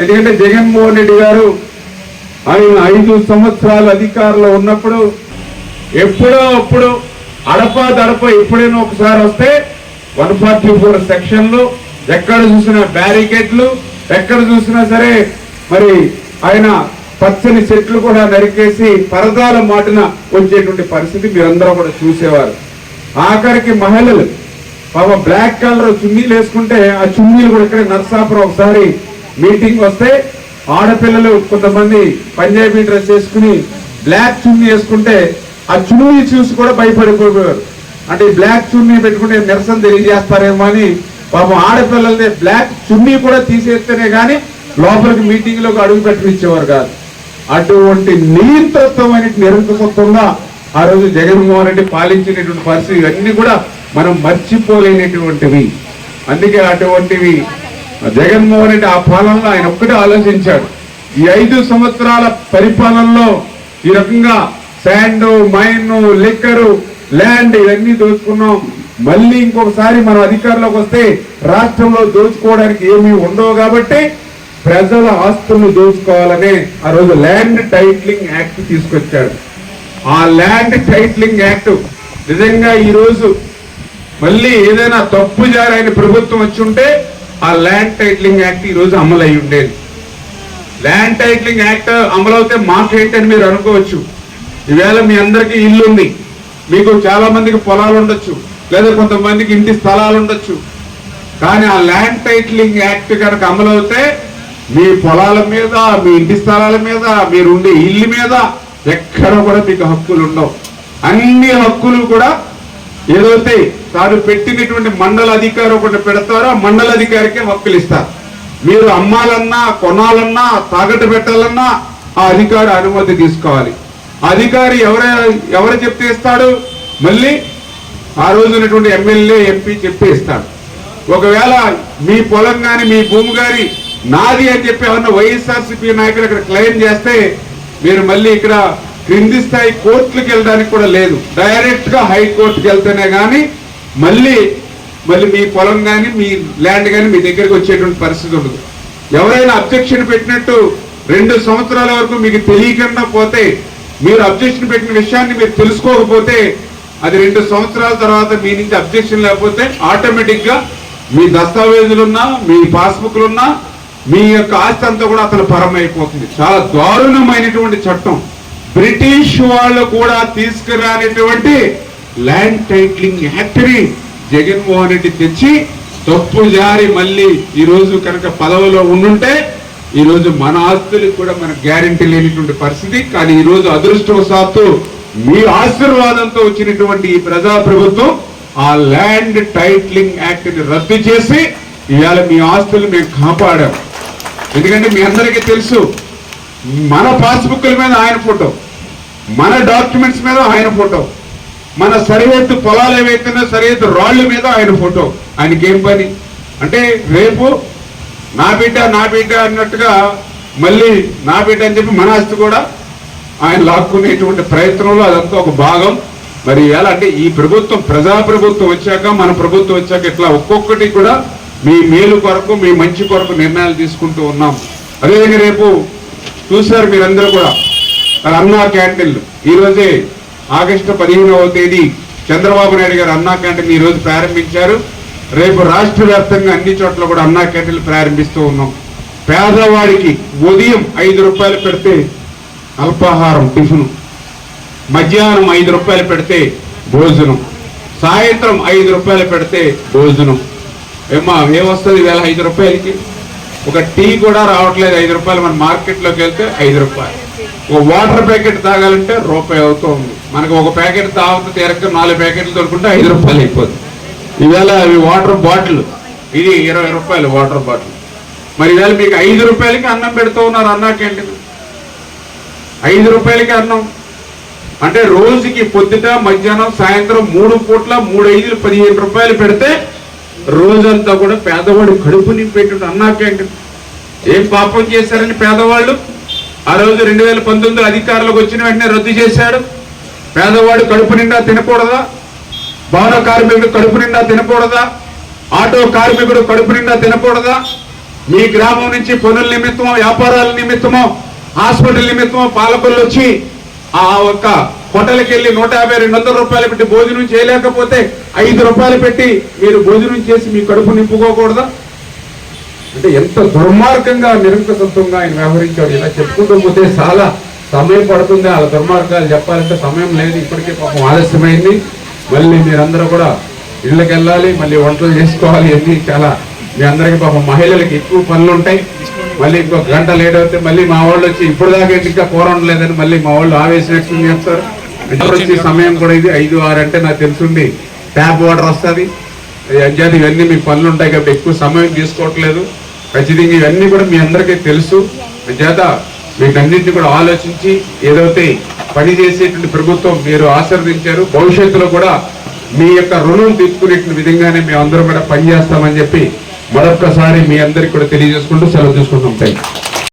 ఎందుకంటే జగన్మోహన్ రెడ్డి గారు ఆయన 5 సంవత్సరాలు అధికారంలో ఉన్నప్పుడు ఎప్పుడో అప్పుడు అడప ఎప్పుడైనా ఒకసారి వస్తే 144 సెక్షన్లు, ఎక్కడ చూసినా బ్యారికేడ్లు, ఎక్కడ చూసినా సరే మరి ఆయన పచ్చని చెట్లు కూడా నరికేసి పరదాల మాటున వచ్చేటువంటి పరిస్థితి మీరందరూ కూడా చూసేవారు. ఆఖరికి మహిళలు పాప బ్లాక్ కలర్ చున్నీలు వేసుకుంటే ఆ చున్నీలు కూడా ఇక్కడ నర్సాపురం ఒకసారి మీటింగ్ వస్తే ఆడపిల్లలు కొంతమంది పంజాబీ డ్రెస్ వేసుకుని బ్లాక్ చున్నీ వేసుకుంటే ఆ చున్నీ చూసి కూడా భయపడిపోయేవారు. అంటే బ్లాక్ చున్నీ పెట్టుకుంటే నిరసన తెలియజేస్తారేమో అని పాపం ఆడపిల్లలదే బ్లాక్ చున్నీ కూడా తీసేస్తేనే కానీ లోపలికి మీటింగ్ లోకి అడుగు పెట్టనిచ్చేవారు కాదు. అటువంటి నియంత్రితమైన నిరంకుశత్వంగా ఆ రోజు జగన్మోహన్ రెడ్డి పాలించినటువంటి పరిస్థితి ఇవన్నీ కూడా మనం మర్చిపోలేనటువంటివి. అందుకే అటువంటివి జగన్మోహన్ రెడ్డి ఆ పాలనలో ఆయన ఒక్కటే ఆలోచించాడు. ఈ 5 సంవత్సరాల పరిపాలనలో ఈ రకంగా శాండ్, మైన్, లిక్కరు, ల్యాండ్ ఇవన్నీ దోచుకున్నాం. మళ్ళీ ఇంకొకసారి మనం అధికారంలోకి వస్తే రాష్ట్రంలో దోచుకోవడానికి ఏమీ ఉండవు కాబట్టి ప్రజల ఆస్తులను దోచుకోవాలనే ఆ రోజు ల్యాండ్ టైటిలింగ్ యాక్ట్ తీసుకొచ్చాడు. ఆ ల్యాండ్ టైటిలింగ్ యాక్ట్ నిజంగా ఈ రోజు మళ్ళీ ఏదైనా తప్పు జారైన ప్రభుత్వం వచ్చి ఉంటే ఆ ల్యాండ్ టైటిలింగ్ యాక్ట్ ఈ రోజు అమలు అయి ఉండేది. ల్యాండ్ టైటిలింగ్ యాక్ట్ అమలు అవుతే మాకేంటని మీరు అనుకోవచ్చు. ఈవేళ మీ అందరికీ ఇల్లు ఉంది, మీకు చాలా మందికి పొలాలు ఉండొచ్చు, లేదా కొంతమందికి ఇంటి స్థలాలు ఉండొచ్చు. కానీ ఆ ల్యాండ్ టైటిలింగ్ యాక్ట్ కనుక అమలు అవుతే మీ పొలాల మీద, మీ ఇంటి స్థలాల మీద, మీరుండే ఇల్లు మీద ఎక్కడ కూడా మీకు హక్కులు ఉండవు. అన్ని హక్కులు కూడా ఏదైతే తాను పెట్టినటువంటి మండల అధికారి ఒకటి పెడతారో ఆ మండల అధికారికే హక్కులు ఇస్తారు. మీరు అమ్మాలన్నా, కొనాలన్నా, తాకట్టు పెట్టాలన్నా ఆ అధికారి అనుమతి తీసుకోవాలి. అధికారి ఎవరు చెప్తే ఇస్తాడు? మళ్ళీ ఆ రోజు ఉన్నటువంటి ఎమ్మెల్యే, ఎంపీ చెప్తే ఇస్తాడు. ఒకవేళ మీ పొలం కానీ మీ భూమి కానీ నాది అని చెప్పి ఏమన్నా వైఎస్ఆర్సీపీ నాయకులు ఇక్కడ క్లెయిమ్ చేస్తే మీరు మళ్ళీ ఇక్కడ క్రింది స్థాయి కోర్టులకు వెళ్ళడానికి కూడా లేదు. డైరెక్ట్ గా హైకోర్టుకి వెళ్తేనే కానీ మళ్ళీ మీ పొలం కానీ మీ ల్యాండ్ కానీ మీ దగ్గరికి వచ్చేటువంటి పరిస్థితి ఉండదు. ఎవరైనా అబ్జెక్షన్ పెట్టినట్టు 2 సంవత్సరాల వరకు మీకు తెలియకుండా పోతే, మీరు అబ్జెక్షన్ పెట్టిన విషయాన్ని మీరు తెలుసుకోకపోతే అది 2 సంవత్సరాల తర్వాత మీ నుంచి అబ్జెక్షన్ లేకపోతే ఆటోమేటిక్ గా మీ దస్తావేజులున్నా, మీ పాస్బుక్లున్నా మీ యొక్క ఆస్తి అంతా కూడా అతను పరమైపోతుంది. చాలా దారుణమైనటువంటి చట్టం. బ్రిటిష్ వాళ్ళు కూడా తీసుకురానిటువంటి ల్యాండ్ టైటిలింగ్ యాక్ట్ ని జగన్మోహన్ రెడ్డి తెచ్చి తప్పు జారి మళ్ళీ ఈ రోజు కనుక పదవిలో ఉండుంటే ఈ రోజు మన ఆస్తులకు కూడా మనకు గ్యారెంటీ లేనిటువంటి పరిస్థితి. కానీ ఈ రోజు అదృష్టవశాత్తు మీ ఆశీర్వాదంతో వచ్చినటువంటి ఈ ప్రజా ప్రభుత్వం ఆ ల్యాండ్ టైటిలింగ్ యాక్ట్ ని రద్దు చేసి ఇవాళ మీ ఆస్తులు మేము కాపాడాం. ఎందుకంటే మీ అందరికీ తెలుసు, మన పాస్బుక్ల మీద ఆయన ఫోటో, మన డాక్యుమెంట్స్ మీద ఆయన ఫోటో, మన సరిహద్దు పొలాలు ఏవైతున్నా సరిహద్దు రాళ్ల మీద ఆయన ఫోటో. ఆయనకి ఏం పని అంటే రేపు నా బిడ్డ అన్నట్టుగా మళ్ళీ నా బిడ్డ అని చెప్పి మన ఆస్తి కూడా ఆయన లాక్కునేటువంటి ప్రయత్నంలో అదంతా ఒక భాగం. మరి ఎలా అంటే ఈ ప్రభుత్వం ప్రజాప్రభుత్వం వచ్చాక, మన ప్రభుత్వం వచ్చాక ఇట్లా ఒక్కొక్కటి కూడా మీ మేలు కొరకు, మీ మంచి కొరకు నిర్ణయాలు తీసుకుంటూ ఉన్నాం. అదేవిధంగా రేపు చూశారు మీరందరూ కూడా అన్నా క్యాంటీన్లు. ఈ రోజే ఆగస్టు 15వ తేదీ చంద్రబాబు నాయుడు గారు అన్నా క్యాంటీన్ ఈ రోజు ప్రారంభించారు. రేపు రాష్ట్ర వ్యాప్తంగా అన్ని చోట్ల కూడా అన్నా క్యాంటీన్లు ప్రారంభిస్తూ ఉన్నాం. పేదవాడికి ఉదయం 5 రూపాయలు పెడితే అల్పాహారం టిఫిన్, మధ్యాహ్నం 5 రూపాయలు పెడితే భోజనం, సాయంత్రం 5 రూపాయలు పెడితే భోజనం. ఏమొస్తుంది వేళ 5 రూపాయలకి? ఒక టీ కూడా రావట్లేదు 5 రూపాయలు. మన మార్కెట్లోకి వెళ్తే 5 రూపాయలు. ఒక వాటర్ ప్యాకెట్ తాగాలంటే రూపాయి అవుతూ ఉంది. మనకు ఒక ప్యాకెట్ తాగితే తీరక 4 ప్యాకెట్లు దొరుకుంటే 5 రూపాయలు అయిపోతుంది. ఈవేళ అవి వాటర్ బాటిల్, ఇది 20 రూపాయలు వాటర్ బాటిల్. మరి ఈవేళ మీకు 5 రూపాయలకి అన్నం పెడుతూ ఉన్నారు అన్నా క్యాంటీన్. 5 రూపాయలకి అన్నం అంటే రోజుకి పొద్దుట, మధ్యాహ్నం, సాయంత్రం 3 పూట్ల 3 5 15 రూపాయలు పెడితే రోజంతా కూడా పేదవాడు కడుపు నింపేటువంటి అన్నా క్యాంటీన్. ఏం పాపం చేశారని పేదవాళ్ళు ఆ రోజు 2019 అధికారంలోకి వచ్చిన వెంటనే రద్దు చేశాడు. పేదవాడు కడుపు నిండా తినకూడదా? భవన కార్మికుడు కడుపు నిండా తినకూడదా? ఆటో కార్మికుడు కడుపు నిండా తినకూడదా? మీ గ్రామం నుంచి పనుల నిమిత్తమో వ్యాపారాల నిమిత్తమో హాస్పిటల్ నిమిత్తమో పాలకులు వచ్చి ఆ ఒక్క హోటల్కి వెళ్ళి 150-200 రూపాయలు పెట్టి భోజనం చేయలేకపోతే 5 రూపాయలు పెట్టి మీరు భోజనం చేసి మీ కడుపు నింపుకోకూడదా? అంటే ఎంత దుర్మార్గంగా నిరంకుశత్వంగా ఆయన వ్యవహరించాడు. ఇలా చెప్పుకుంటూ పోతే చాలా సమయం పడుతుంది. వాళ్ళ దుర్మార్గాలు చెప్పాలంటే సమయం లేదు. ఇప్పటికే పాపం ఆలస్యమైంది. మళ్ళీ మీరందరూ కూడా ఇళ్ళకి వెళ్ళాలి, మళ్ళీ వంటలు చేసుకోవాలి. ఇవన్నీ చాలా మీ అందరికీ పాపం మహిళలకి ఎక్కువ పనులు ఉంటాయి. మళ్ళీ ఇంకొక గంట లేట్ అవుతే మళ్ళీ మా వాళ్ళు వచ్చి ఇప్పుడు దాకా ఇంకా కూర ఉండలేదని మళ్ళీ మా వాళ్ళు ఆవేశం వ్యక్తం చేస్తారు. వచ్చే సమయం కూడా ఇది 5-6 అంటే నాకు తెలుసుండి ట్యాప్ వాటర్ వస్తుంది. అంచేది ఇవన్నీ మీకు పనులు ఉంటాయి కాబట్టి ఎక్కువ సమయం తీసుకోవట్లేదు. ఖచ్చితంగా ఇవన్నీ కూడా మీ అందరికీ తెలుసు. చేత వీటన్నింటినీ కూడా ఆలోచించి ఏదైతే పని చేసేటువంటి ప్రభుత్వం మీరు ఆశీర్వదించారు, భవిష్యత్తులో కూడా మీ యొక్క రుణం తీసుకునే విధంగానే మేము అందరం కూడా పనిచేస్తామని చెప్పి మరొక్కసారి మీ అందరికీ కూడా తెలియజేసుకుంటూ సెలవు తీసుకుంటాం. థాంక్యూ.